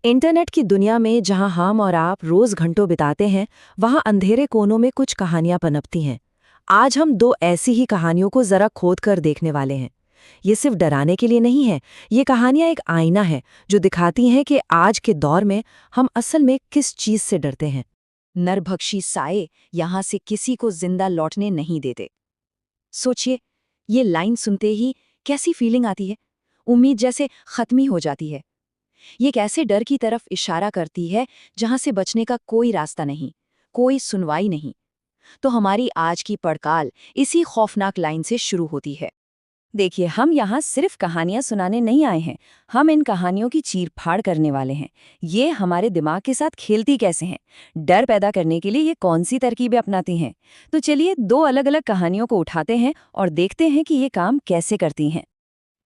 Internet की दुनिया में जहां हम और आप रोज घंटों बिताते हैं, वहां अंधेरे कोनों में कुछ कहानियां पनपती हैं। आज हम दो ऐसी ही कहानियों को जरा खोद कर देखने वाले हैं। ये सिर्फ डराने के लिए नहीं है, ये कहानियां एक आईना है जो दिखाती हैं कि आज के दौर में हम असल में किस चीज से डरते हैं। नरभक्षी साए यहां से किसी को जिंदा लौटने नहीं देते। सोचिए, ये लाइन सुनते ही कैसी फीलिंग आती है। उम्मीद जैसे खत्म ही हो जाती है। ये एक ऐसे डर की तरफ इशारा करती है जहां से बचने का कोई रास्ता नहीं, कोई सुनवाई नहीं। तो हमारी आज की पड़ताल इसी खौफनाक लाइन से शुरू होती है। देखिए, हम यहाँ सिर्फ कहानियां सुनाने नहीं आए हैं, हम इन कहानियों की चीर-फाड़ करने वाले हैं। ये हमारे दिमाग के साथ खेलती कैसे हैं, डर पैदा करने के लिए ये कौन सी तरकीबें अपनाती हैं। तो चलिए दो अलग-अलग कहानियों को उठाते हैं और देखते हैं कि ये काम कैसे करती हैं।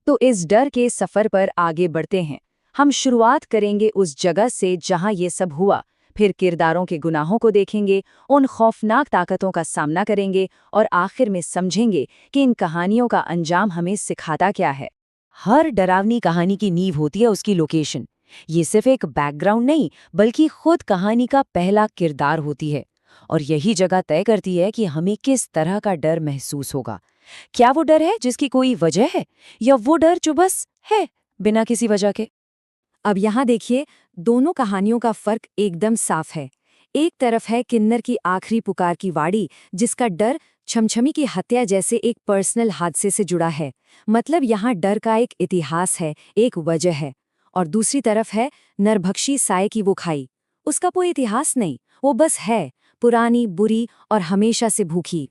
तो इस डर के सफर पर आगे बढ़ते हैं। हम शुरुआत करेंगे उस जगह से जहां ये सब हुआ, फिर किरदारों के गुनाहों को देखेंगे, उन खौफनाक ताकतों का सामना करेंगे और आखिर में समझेंगे कि इन कहानियों का अंजाम हमें सिखाता क्या है। हर डरावनी कहानी की नींव होती है उसकी लोकेशन। ये सिर्फ एक बैकग्राउंड नहीं, बल्कि खुद कहानी का पहला किरदार होती है। और यही जगह तय करती है कि हमें किस तरह का डर महसूस होगा। क्या वो डर है जिसकी कोई वजह है, या वो डर जो बस है, बिना किसी वजह के। अब यहाँ देखिए, दोनों कहानियों का फर्क एकदम साफ है। एक तरफ है किन्नर की आखिरी पुकार की वाड़ी, जिसका डर छमछमी की हत्या जैसे एक पर्सनल हादसे से जुड़ा है। मतलब यहाँ डर का एक इतिहास है, एक वजह है। और दूसरी तरफ है नरभक्षी साए की वो खाई। उसका कोई इतिहास नहीं, वो बस है, पुरानी, बुरी और हमेशा से भूखी।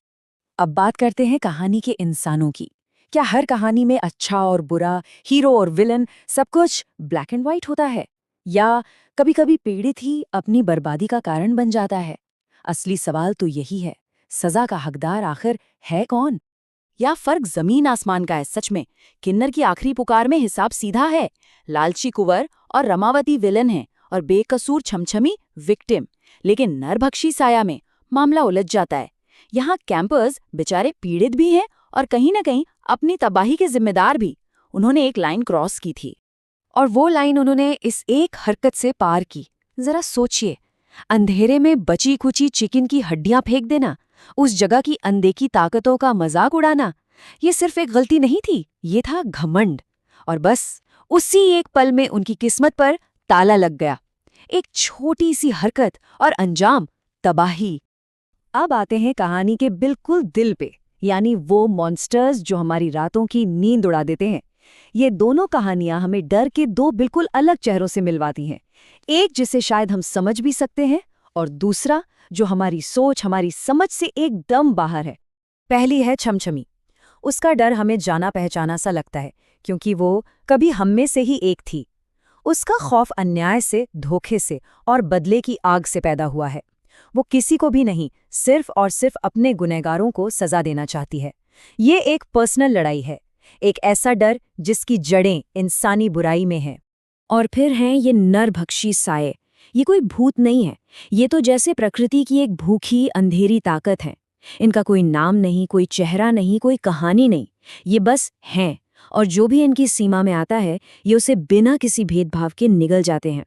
अब बात करते हैं कहानी के इंसानों की। क्या हर कहानी में अच्छा और बुरा, हीरो और विलन सब कुछ ब्लैक एंड व्हाइट होता है, या कभी-कभी पीड़ित ही अपनी बर्बादी का कारण बन जाता है? असली सवाल तो यही है, सजा का हकदार आखिर है कौन? या फर्क जमीन आसमान का है सच में। किन्नर की आखिरी पुकार में हिसाब सीधा है। लालची कुंवर और रमावती विलन हैं और बेकसूर छमछमी विक्टिम। लेकिन नरभक्षी साया में मामला उलझ जाता है। यहाँ कैंपर्स बेचारे पीड़ित भी हैं और कहीं न कहीं अपनी तबाही के जिम्मेदार भी। उन्होंने एक लाइन क्रॉस की थी, और वो लाइन उन्होंने इस एक हरकत से पार की। जरा सोचिए, अंधेरे में बची कुची चिकन की हड्डियां फेंक देना, उस जगह की अनदेखी ताकतों का मजाक उड़ाना, ये सिर्फ एक गलती नहीं थी, ये था घमंड। और बस उसी एक पल में उनकी किस्मत पर ताला लग गया। एक छोटी सी हरकत और अंजाम तबाही। अब आते हैं कहानी के बिल्कुल दिल पे, यानी वो मॉन्स्टर्स जो हमारी रातों की नींद उड़ा देते हैं। ये दोनों कहानियां हमें डर के दो बिल्कुल अलग चेहरों से मिलवाती हैं। एक जिसे शायद हम समझ भी सकते हैं, और दूसरा जो हमारी सोच, हमारी समझ से एकदम बाहर है। पहली है छमछमी। उसका डर हमें जाना पहचाना सा लगता है, क्योंकि वो कभी हम में से ही एक थी। उसका खौफ अन्याय से, धोखे से और बदले की आग से पैदा हुआ है। वो किसी को भी नहीं, सिर्फ और सिर्फ अपने गुनहगारों को सजा देना चाहती है। ये एक पर्सनल लड़ाई है, एक ऐसा डर जिसकी जड़ें इंसानी बुराई में हैं। और फिर हैं ये नरभक्षी साए। ये कोई भूत नहीं है, ये तो जैसे प्रकृति की एक भूखी अंधेरी ताकत है। इनका कोई नाम नहीं, कोई चेहरा नहीं, कोई कहानी नहीं, ये बस हैं। और जो भी इनकी सीमा में आता है, ये उसे बिना किसी भेदभाव के निगल जाते हैं।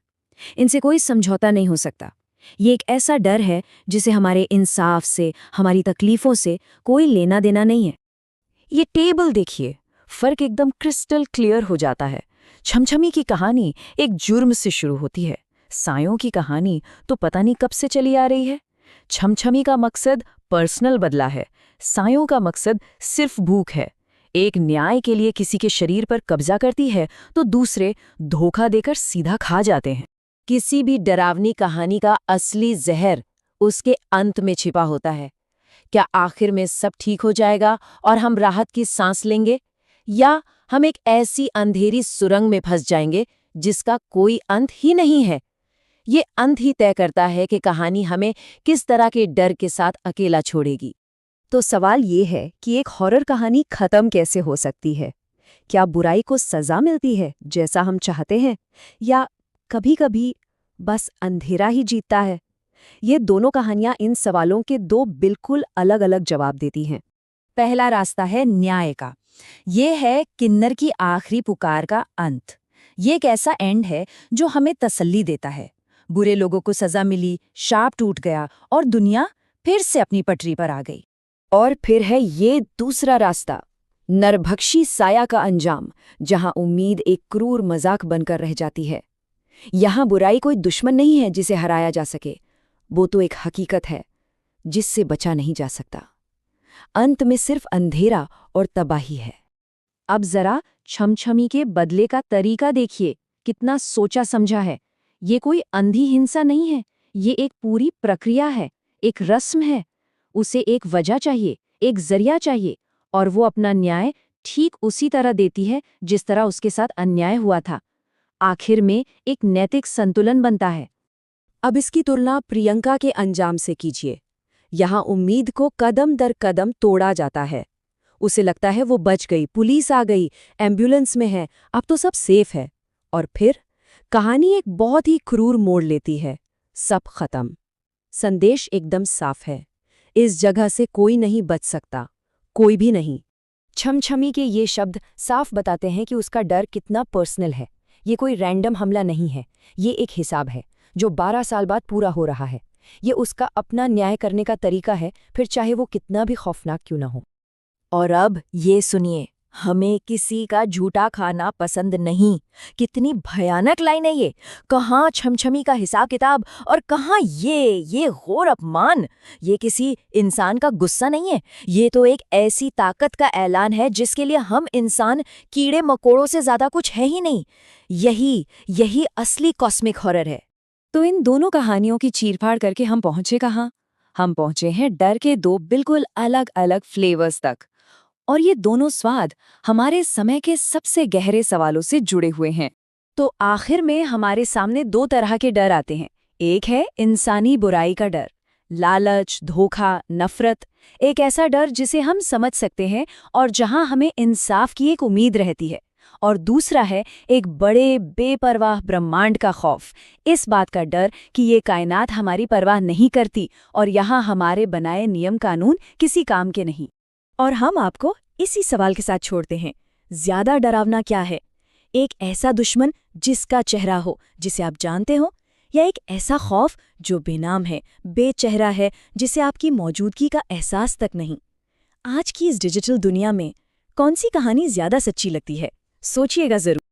इनसे कोई समझौता नहीं हो सकता। ये एक ऐसा डर है जिसे हमारे इंसाफ से, हमारी तकलीफों से कोई लेना देना नहीं है। ये टेबल देखिए, फर्क एकदम क्रिस्टल क्लियर हो जाता है। छमछमी की कहानी एक जुर्म से शुरू होती है, सायों की कहानी तो पता नहीं कब से चली आ रही है। छमछमी का मकसद पर्सनल बदला है, सायों का मकसद सिर्फ भूख है। एक न्याय के लिए किसी के शरीर पर कब्जा करती है, तो दूसरे धोखा देकर सीधा खा जाते हैं। किसी भी डरावनी कहानी का असली जहर उसके अंत में छिपा होता है। क्या आखिर में सब ठीक हो जाएगा और हम राहत की सांस लेंगे, या हम एक ऐसी अंधेरी सुरंग में फंस जाएंगे जिसका कोई अंत ही नहीं है। ये अंत ही तय करता है कि कहानी हमें किस तरह के डर के साथ अकेला छोड़ेगी। तो सवाल ये है कि एक हॉरर कहानी खत्म कैसे हो सकती है? क्या बुराई को सजा मिलती है जैसा हम चाहते हैं, या कभी-कभी बस अंधेरा ही जीतता है? ये दोनों कहानियां इन सवालों के दो बिल्कुल अलग-अलग जवाब देती हैं। पहला रास्ता है न्याय का। ये है किन्नर की आखिरी पुकार का अंत। ये एक ऐसा एंड है जो हमें तसल्ली देता है। बुरे लोगों को सजा मिली, शाप टूट गया और दुनिया फिर से अपनी पटरी पर आ गई। और फिर है ये दूसरा रास्ता, नरभक्षी साया का अंजाम, जहां उम्मीद एक क्रूर मजाक बनकर रह जाती है। यहां बुराई कोई दुश्मन नहीं है जिसे हराया जा सके, वो तो एक हकीकत है जिससे बचा नहीं जा सकता। अंत में सिर्फ अंधेरा और तबाही है। अब जरा छमछमी के बदले का तरीका देखिए, कितना सोचा समझा है। ये कोई अंधी हिंसा नहीं है, ये एक पूरी प्रक्रिया है, एक रस्म है। उसे एक वजह चाहिए, एक जरिया चाहिए, और वो अपना न्याय ठीक उसी तरह देती है जिस तरह उसके साथ अन्याय हुआ था। आखिर में एक नैतिक संतुलन बनता है। अब इसकी तुलना प्रियंका के अंजाम से कीजिए। यहां उम्मीद को कदम दर कदम तोड़ा जाता है। उसे लगता है वो बच गई, पुलिस आ गई, एम्बुलेंस में है, अब तो सब सेफ है। और फिर कहानी एक बहुत ही क्रूर मोड़ लेती है। सब खत्म। संदेश एकदम साफ है, इस जगह से कोई नहीं बच सकता, कोई भी नहीं। छमछमी के ये शब्द साफ बताते हैं कि उसका डर कितना पर्सनल है। ये कोई रैंडम हमला नहीं है, ये एक हिसाब है जो 12 साल बाद पूरा हो रहा है। ये उसका अपना न्याय करने का तरीका है, फिर चाहे वो कितना भी खौफनाक क्यों ना हो। और अब ये सुनिए, हमें किसी का झूठा खाना पसंद नहीं। कितनी भयानक लाइन है ये। कहाँ छमछमी का हिसाब किताब और कहाँ ये घोर अपमान। ये किसी इंसान का गुस्सा नहीं है, ये तो एक ऐसी ताकत का ऐलान है जिसके लिए हम इंसान कीड़े मकोड़ों से ज्यादा कुछ है ही नहीं। यही असली कॉस्मिक हॉरर है। तो इन दोनों कहानियों की चीरफाड़ करके हम पहुंचे कहाँ? हम पहुंचे हैं डर के दो बिल्कुल अलग अलग फ्लेवर्स तक। और ये दोनों स्वाद हमारे समय के सबसे गहरे सवालों से जुड़े हुए हैं। तो आखिर में हमारे सामने दो तरह के डर आते हैं। एक है इंसानी बुराई का डर, लालच, धोखा, नफरत, एक ऐसा डर जिसे हम समझ सकते हैं और जहां हमें इंसाफ की एक उम्मीद रहती है। और दूसरा है एक बड़े बेपरवाह ब्रह्मांड का खौफ, इस बात का डर कि ये कायनात हमारी परवाह नहीं करती और यहाँ हमारे बनाए नियम कानून किसी काम के नहीं। और हम आपको इसी सवाल के साथ छोड़ते हैं, ज्यादा डरावना क्या है? एक ऐसा दुश्मन जिसका चेहरा हो, जिसे आप जानते हो, या एक ऐसा खौफ जो बेनाम है, बेचेहरा है, जिसे आपकी मौजूदगी का एहसास तक नहीं? आज की इस डिजिटल दुनिया में कौन सी कहानी ज्यादा सच्ची लगती है? सोचिएगा जरूर।